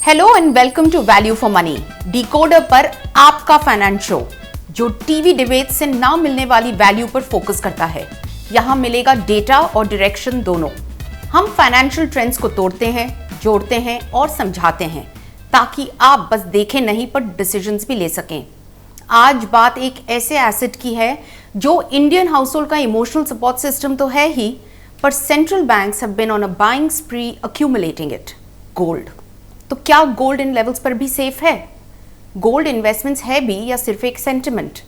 Hello and welcome to value for money, decoder पर आपका finance show जो TV debate से ना मिलने वाली वैल्यू पर फोकस करता है। यहाँ मिलेगा डेटा और डायरेक्शन दोनों। हम फाइनेंशियल ट्रेंड्स को तोड़ते हैं, जोड़ते हैं और समझाते हैं ताकि आप बस देखें नहीं पर डिसीजंस भी ले सकें। आज बात एक ऐसे एसेट की है जो इंडियन हाउस होल्ड का इमोशनल सपोर्ट सिस्टम तो है ही, पर central banks have been on a buying spree accumulating it, gold. तो क्या गोल्ड इन लेवल्स पर भी सेफ है? गोल्ड इन्वेस्टमेंट्स है भी या सिर्फ एक सेंटिमेंट?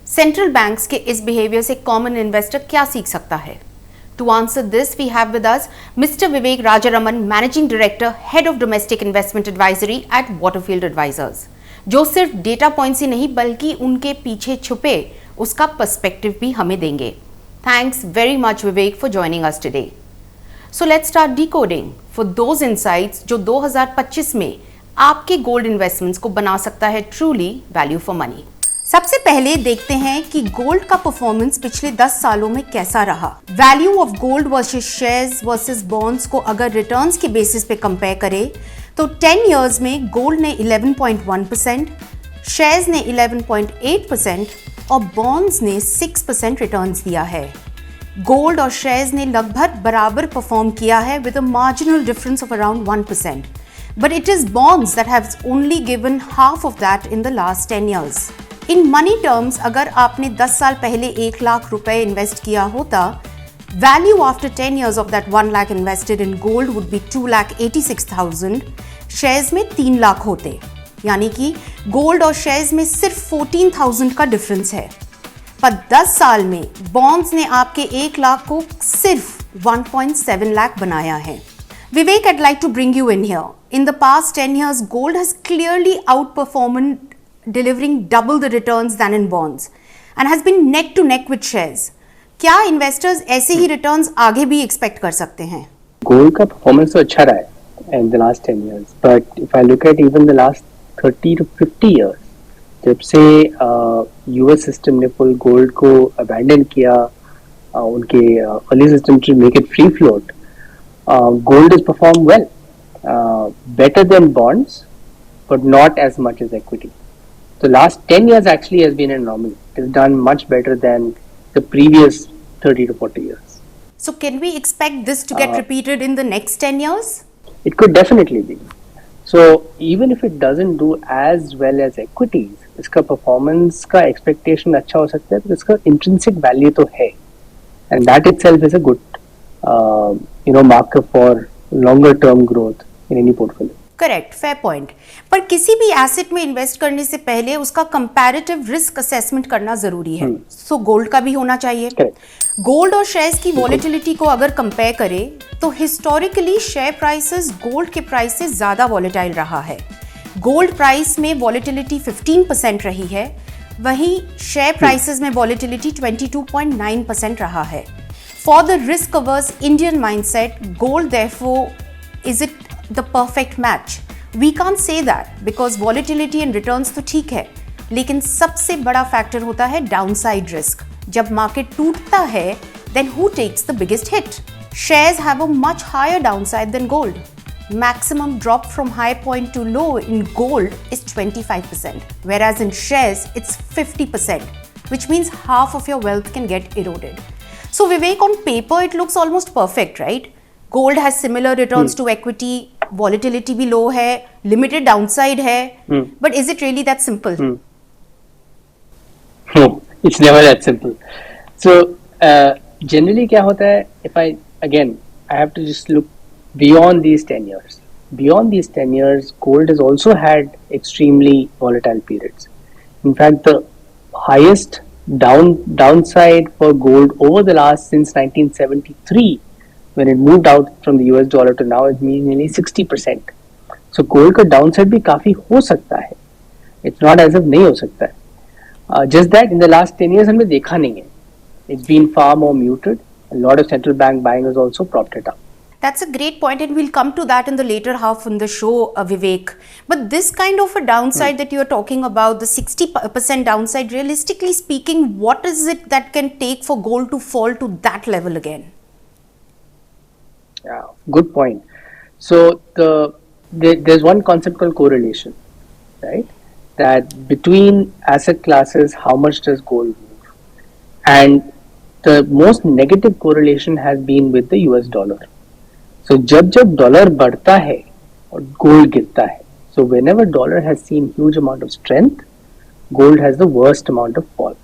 सेंट्रल बैंक्स के इस बिहेवियर से कॉमन इन्वेस्टर क्या सीख सकता है? To answer this we have with us mister Vivek Rajaraman, managing director, head of domestic investment advisory at Waterfield advisors, जो सिर्फ डेटा पॉइंट्स ही नहीं बल्कि उनके पीछे छुपे उसका पर्सपेक्टिव भी हमें देंगे। Thanks very much Vivek for joining us today. So let's start decoding for those insights जो 2025 में आपके गोल्ड इन्वेस्टमेंट्स को बना सकता है ट्रूली वैल्यू फॉर मनी। सबसे पहले देखते हैं कि गोल्ड का परफॉर्मेंस पिछले 10 सालों में कैसा रहा। Value of gold versus shares versus bonds को अगर रिटर्न्स के बेसिस पे कंपेयर करें तो 10 इयर्स में गोल्ड ने 11.1%, शेयर्स ने 11.8% और बॉन्ड्स ने 6% रिटर्न्स दिया है। गोल्ड और शेयर्स ने लगभग बराबर परफॉर्म किया है with a marginal difference of around 1%, but it is bonds that have only given half of that in the last 10 years. In money terms अगर आपने 10 साल पहले 1 लाख रुपए इन्वेस्ट किया होता, value after 10 years of that 1 lakh invested in gold would be 2,86,000, shares में 3 लाख होते, यानी कि गोल्ड और शेयर्स में सिर्फ 14,000 का डिफरेंस है। पर 10 साल में बॉन्ड्स ने आपके 1 लाख को सिर्फ 1.7 लाख बनाया है। Vivek, I'd like to bring you in here. In the past 10 years, gold has clearly outperformed, delivering double the returns than in bonds, and has been neck to neck with shares. क्या investors ऐसे ही returns आगे भी expect कर सकते हैं? Gold का performance तो अच्छा रहा है in the last 10 years, but if I look at even the last 30 to 50 years, जब से यूएस सिस्टम ने फुल गोल्ड को अबैंडन किया, उनके early system to make it free float, gold is perform well, better than bonds but not as much as equity. So last 10 years actually has been an anomaly. It has done much better than the previous 30 to 40 years. So can we expect this to get repeated in the next 10 years? It could definitely be. So even if it doesn't do as well as equities, इसका performance का expectation अच्छा हो सकता है, तो इसका intrinsic value तो है, and that itself is a good marker for longer term growth in any portfolio. Correct, fair point. पर किसी भी एसेट में इन्वेस्ट करने से पहले उसका कंपैरेटिव रिस्क असेसमेंट करना जरूरी है। सो गोल्ड का भी होना चाहिए। गोल्ड और शेयर्स की वॉलेटिलिटी को अगर कंपेयर करें तो हिस्टोरिकली शेयर प्राइसेस गोल्ड के प्राइस से ज्यादा वॉलेटाइल रहा है। गोल्ड प्राइस में वॉलेटिलिटी 15% रही है, वहीं शेयर प्राइसेस में वॉलेटिलिटी 22.9% रहा है। For the risk averse Indian mindset, gold therefore is it the perfect match? We can't say that because volatility and returns तो ठीक है, लेकिन सबसे बड़ा फैक्टर होता है डाउनसाइड रिस्क। जब मार्केट टूटता है, then who takes the biggest hit? Shares have a much higher downside than gold. Maximum drop from high point to low in gold is 25%, whereas in shares it's 50%, which means half of your wealth can get eroded. So Vivek, on paper it looks almost perfect, right? Gold has similar returns to equity, volatility भी low है, limited downside है, but is it really that simple? No, it's never that simple. So generally क्या होता है, if I have to just look beyond these 10 years. Beyond these 10 years, gold has also had extremely volatile periods. In fact, the highest downside for gold over the last since 1973, when it moved out from the US dollar to now, it means nearly 60%. So gold का downside भी काफी हो सकता है. It's not as if नहीं हो सकता है. Just that in the last 10 years हमने देखा नहीं है. It's been far more muted. A lot of central bank buying has also propped it up. That's a great point, and we'll come to that in the later half in the show, Vivek. But this kind of a downside that you're talking about, the 60% downside, realistically speaking, what is it that can take for gold to fall to that level again? Yeah, good point. So the there's one concept called correlation, right? That between asset classes, how much does gold move? And the most negative correlation has been with the US dollar. So जब जब dollar बढ़ता है और gold गिरता है, so whenever dollar has seen huge amount of strength, gold has the worst amount of fall.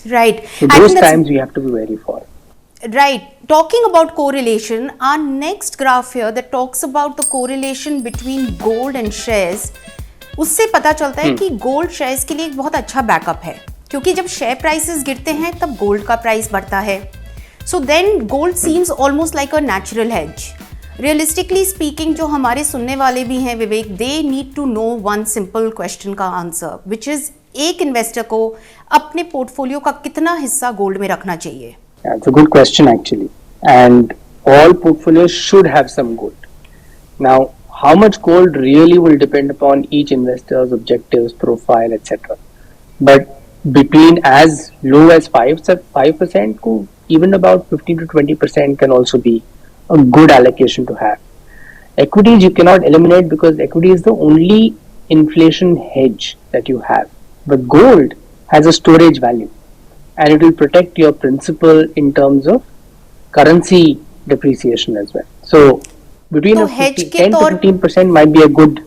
Right. So those times we have to be very for. Right. Talking about correlation, our next graph here that talks about the correlation between gold and shares, उससे पता चलता है कि gold shares के लिए एक बहुत अच्छा बैकअप है, क्योंकि जब शेयर प्राइसेस गिरते हैं तब गोल्ड का प्राइस बढ़ता है. So then gold seems almost like a natural hedge. Realistically speaking, जो हमारे सुनने वाले भी हैं Vivek, they need to know one simple question का आंसर, विच इज एक इन्वेस्टर को अपने पोर्टफोलियो का कितना हिस्सा गोल्ड में रखना चाहिए? It's a good question actually, and all portfolios should have some gold. Now, how much gold really will depend upon each investor's objectives, profile, etc. But between as low as 5% to even about 15 to 20% can also be a good allocation to have. Equities you cannot eliminate because equity is the only inflation hedge that you have. But gold has a storage value, and it will protect your principal in terms of currency depreciation as well. So between 10 to 15% might be a good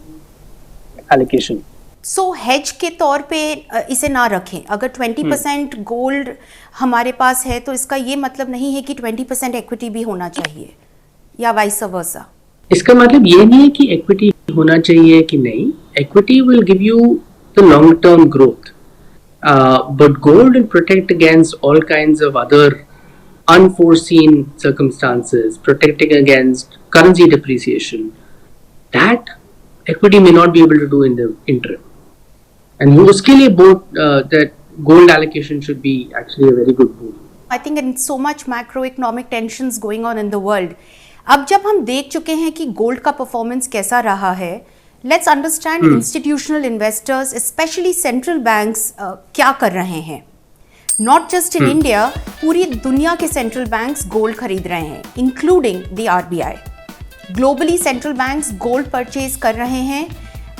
allocation. So hedge के तौर पे इसे ना रखें. अगर 20% gold हमारे पास है तो इसका ये मतलब नहीं है कि 20% इक्विटी भी होना चाहिए या वाइस वर्सा. इसका मतलब ये नहीं है कि इक्विटी होना चाहिए कि नहीं. Equity will give you the long term growth. But gold will protect against all kinds of other unforeseen circumstances, protecting against currency depreciation. That equity may not be able to do in the interim. And uske liye both that gold allocation should be actually a very good move. I think in so much macroeconomic tensions going on in the world, अब जब हम देख चुके हैं कि gold का performance कैसा रहा है, let's understand institutional investors, specially central banks क्या कर रहे हैं. नॉट जस्ट इन इंडिया, पूरी दुनिया के सेंट्रल बैंक्स गोल्ड खरीद रहे हैं, including the RBI. Globally central banks gold purchase कर रहे हैं,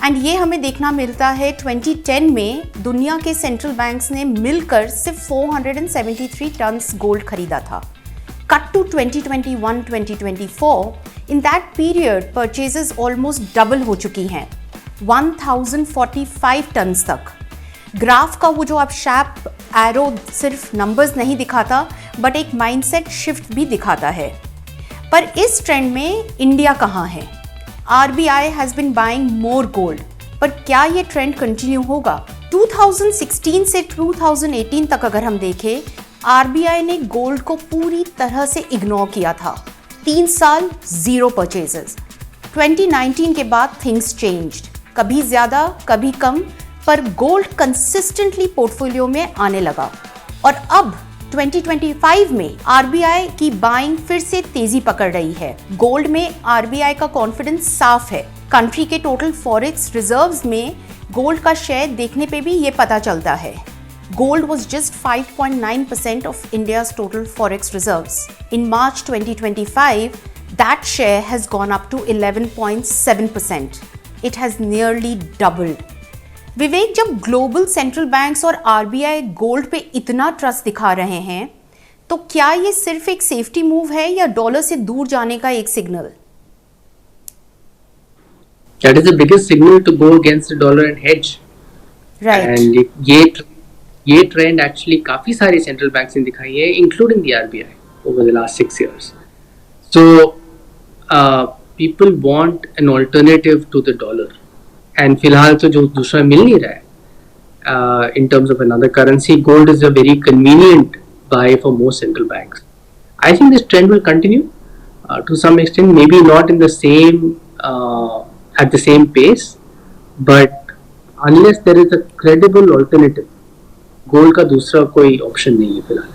एंड ये हमें देखना मिलता है 2010 में दुनिया के सेंट्रल बैंक्स ने मिलकर सिर्फ 473 टन्स गोल्ड खरीदा था. Cut to 2021-2024, in that period purchases almost double हो चुकी हैं, 1045 टन्स तक. ग्राफ का वो जो आप शैप एरो सिर्फ नंबर्स नहीं दिखाता बट एक माइंडसेट शिफ्ट भी दिखाता है. पर इस ट्रेंड में इंडिया कहाँ है? RBI has been buying more gold, पर क्या ये ट्रेंड कंटिन्यू होगा? 2016 से 2018 तक अगर हम देखें, आरबीआई ने गोल्ड को पूरी तरह से इग्नोर किया था. 3 साल जीरो परचेजेस. 2019 के बाद थिंग्स चेंज्ड, कभी ज्यादा कभी कम, पर गोल्ड कंसिस्टेंटली पोर्टफोलियो में आने लगा. और अब 2025 में आरबीआई की बाइंग फिर से तेजी पकड़ रही है. गोल्ड में आरबीआई का कॉन्फिडेंस साफ है. कंट्री के टोटल फॉरेक्स रिजर्व्स में गोल्ड का शेयर देखने पे भी ये पता चलता है. Gold was just 5.9% of India's total forex reserves. In March 2025, that share has gone up to 11.7%. It has nearly doubled. विवेक, जब ग्लोबल सेंट्रल बैंक्स और आरबीआई गोल्ड पे इतना ट्रस्ट दिखा रहे हैं, तो क्या ये सिर्फ एक सेफ्टी मूव है या डॉलर से दूर जाने का एक signal? That is the biggest signal to go against the dollar and hedge. Right. And ये ट्रेंड एक्चुअली काफी सारे सेंट्रल बैंक्स ने दिखाई है, including the RBI over the last 6 years. So people want an alternative to the dollar, and फिलहाल तो जो दूसरा मिल नहीं रहा है in terms of another currency, gold is a very convenient buy for most central banks. I think this trend will continue to some extent, maybe not in the same at the same pace, but unless there is a credible alternative, gold का दूसरा कोई option नहीं है फिलहाल.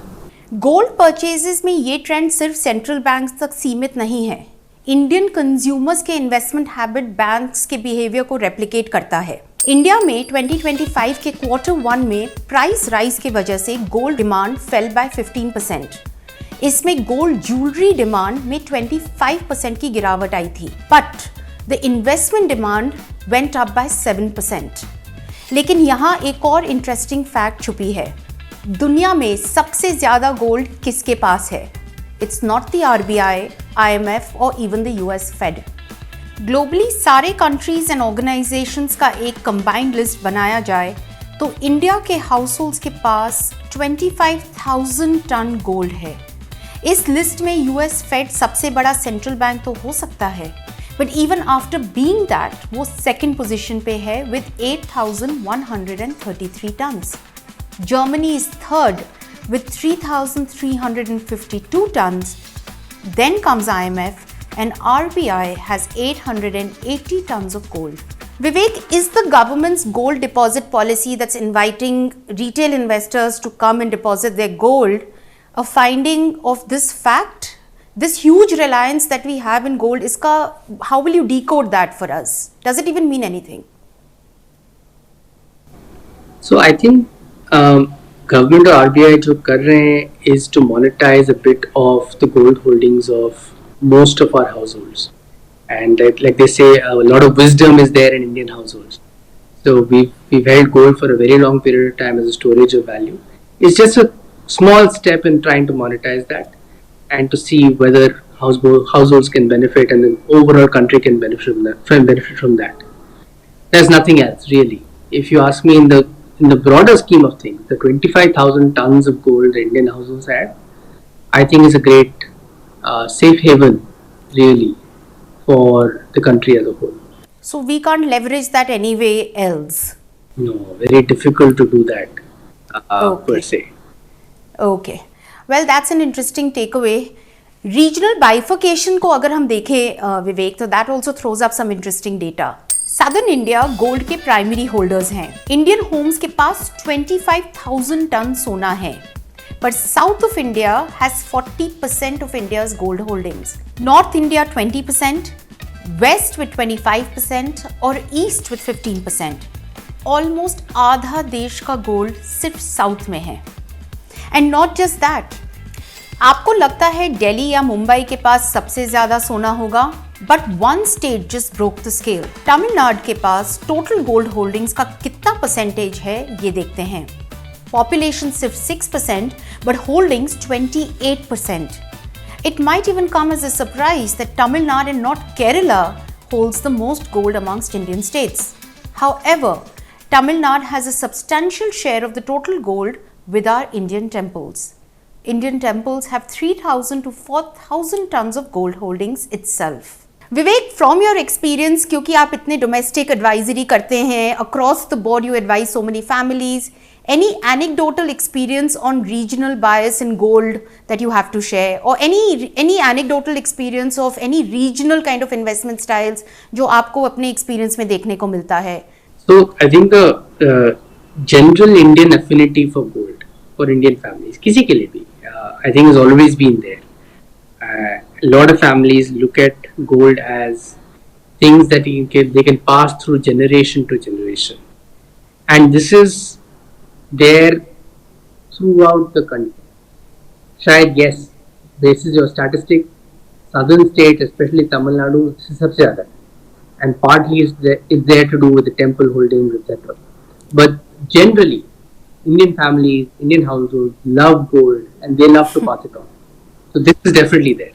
Gold purchases में ये trend सिर्फ central banks तक सीमित नहीं है. इंडियन कंज्यूमर्स के इन्वेस्टमेंट हैबिट बैंक्स के बिहेवियर को रेप्लिकेट करता है. इंडिया में 2025 के Q1 में प्राइस राइज की वजह से गोल्ड डिमांड फेल बाय 15%. इसमें गोल्ड ज्वेलरी डिमांड में 25% की गिरावट आई थी. But The investment demand went up by 7%. लेकिन यहाँ एक और इंटरेस्टिंग फैक्ट छुपी है. दुनिया में सबसे ज़्यादा गोल्ड किसके पास है? It's not the RBI, IMF or even the US Fed. Globally सारे कंट्रीज एंड ऑर्गेनाइजेशंस का एक कंबाइंड लिस्ट बनाया जाए तो इंडिया के हाउसहोल्ड्स के पास 25,000 टन गोल्ड है. इस लिस्ट में यूएस फेड सबसे बड़ा सेंट्रल बैंक तो हो सकता है, but even after being that वो सेकंड पोजीशन पे है with 8,133 tons. Germany is third with 3,352 tons. Then comes IMF and RBI has 880 tons of gold. Vivek, is the government's gold deposit policy that's inviting retail investors to come and deposit their gold a finding of this fact? This huge reliance that we have in gold, how will you decode that for us? Does it even mean anything? So I think government और RBI जो कर रहे हैं is to monetize a bit of the gold holdings of most of our households and like they say a lot of wisdom is there in Indian households. So we've held gold for a very long period of time as a storage of value. It's just a small step in trying to monetize that and to see whether households can benefit and the overall country can benefit from that. There's nothing else really. If you ask me, in the broader scheme of things, the 25,000 tons of gold the Indian households had, I think is a great safe haven, really, for the country as a whole. So we can't leverage that anyway else? No, very difficult to do that per se. Okay. Well, that's an interesting takeaway. Regional bifurcation को अगर हम देखें विवेक, तो that also throws up some interesting data. Southern India gold के primary holders हैं. Indian homes के पास 25,000 ton सोना है, पर south of India has 40% of India's gold holdings. North India 20%, west with 25% और ईस्ट विद 15%. ऑलमोस्ट आधा देश का गोल्ड सिर्फ साउथ में है. एंड नॉट जस्ट दैट, आपको लगता है दिल्ली या मुंबई के पास सबसे ज्यादा सोना होगा, but one state just broke the scale. Tamil Nadu के पास टोटल गोल्ड होल्डिंग्स का कितना परसेंटेज है ये देखते हैं. पॉपुलेशन सिर्फ 6% but holdings 28%. It might even come as a surprise that Tamil Nadu and not Kerala holds the most gold amongst Indian states. However, Tamil Nadu has a substantial share of the total gold with our Indian temples. Indian temples have 3,000 to 4,000 tons of gold holdings itself. Vivek, from your experience, क्योंकि आप इतने domestic advisory करते हैं, across the board you advise so many families, any anecdotal experience on regional bias in gold that you have to share, or any anecdotal experience of any regional kind of investment styles जो आपको अपने experience में देखने को मिलता है? So I think the general Indian affinity for gold for Indian families, किसी के लिए भी, I think has always been there. A lot of families look at gold as things that they can pass through generation to generation, and this is there throughout the country. शायद yes, this is your statistic, southern state, especially Tamil Nadu, सबसे ज़्यादा, and partly it's there to do with the temple holdings, etc. But generally, Indian families, Indian households love gold and they love to pass it on. So this is definitely there.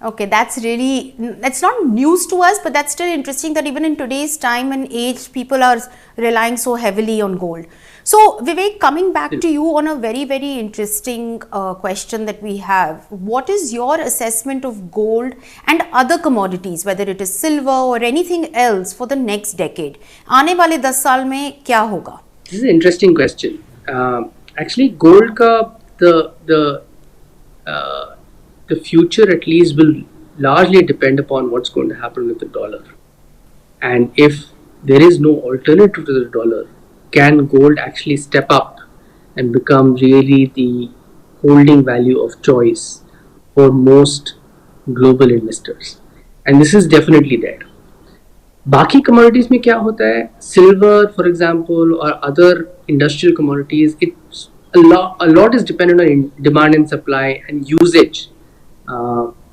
Okay, that's not news to us, but that's still interesting that even in today's time and age, people are relying so heavily on gold. So Vivek, coming back to you on a very, very interesting question that we have, what is your assessment of gold and other commodities, whether it is silver or anything else, for the next decade? आने वाले 10 साल में क्या होगा? This is an interesting question. Actually, gold ka the future at least will largely depend upon what's going to happen with the dollar. And if there is no alternative to the dollar, can gold actually step up and become really the holding value of choice for most global investors? And this is definitely there. बाकी commodities में क्या होता है? Silver, for example, or other industrial commodities, it's a lot is dependent on demand and supply and usage.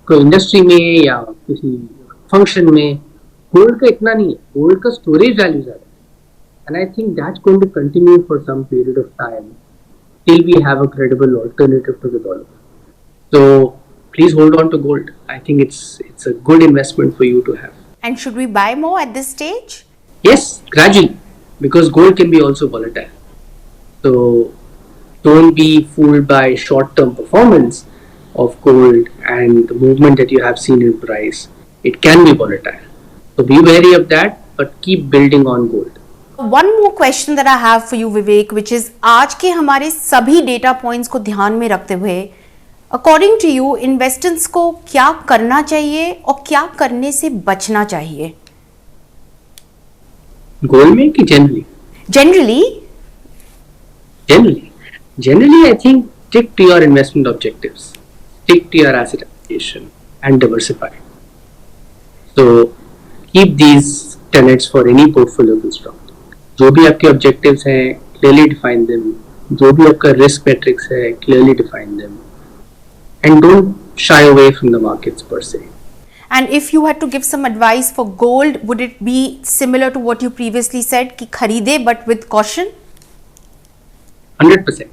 कोई industry में या किसी function में गोल्ड का इतना नहीं है, गोल्ड का स्टोरेज वैल्यू ज़्यादा है, and I think that's going to continue for some period of time till we have a credible alternative to the dollar. So please hold on to gold. I think it's a good investment for you to have. And should we buy more at this stage? Yes, gradually, because gold can be also volatile. So don't be fooled by short-term performance of gold and the movement that you have seen in price. It can be volatile. So be wary of that, but keep building on gold. One more question that I have for you, Vivek, which is आज के हमारे सभी data points को ध्यान में रखते हुए according to you investors को क्या करना चाहिए और क्या करने से बचना चाहिए? गोल्ड में कि generally? Generally, I think stick to your investment objectives, stick to your asset allocation, and diversify. So keep these tenets for any portfolio construct. जो भी आपके objectives हैं, clearly define them. जो भी आपका risk metrics है, clearly define them, and don't shy away from the markets per se. And if you had to give some advice for gold, would it be similar to what you previously said कि खरीदे but with caution? 100%.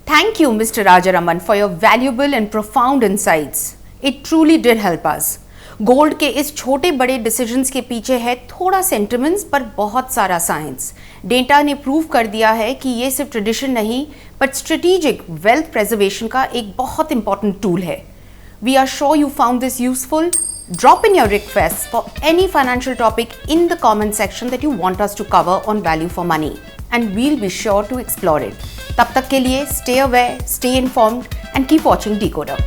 Thank you, Mr. Rajaraman, for your valuable and profound insights. It truly did help us. Gold के इस छोटे बड़े decisions के पीछे है थोड़ा सेंटिमेंट्स पर बहुत सारा साइंस. डेटा ने प्रूव कर दिया है कि ये सिर्फ ट्रेडिशन नहीं बट स्ट्रेटेजिक वेल्थ प्रिजर्वेशन का एक बहुत इंपॉर्टेंट टूल है. We are sure you found this useful. Drop in your requests for any financial topic in the comment section that you want us to cover on Value for Money, and we'll be sure to explore it. तब तक के लिए stay aware, stay informed, and keep watching Decoder.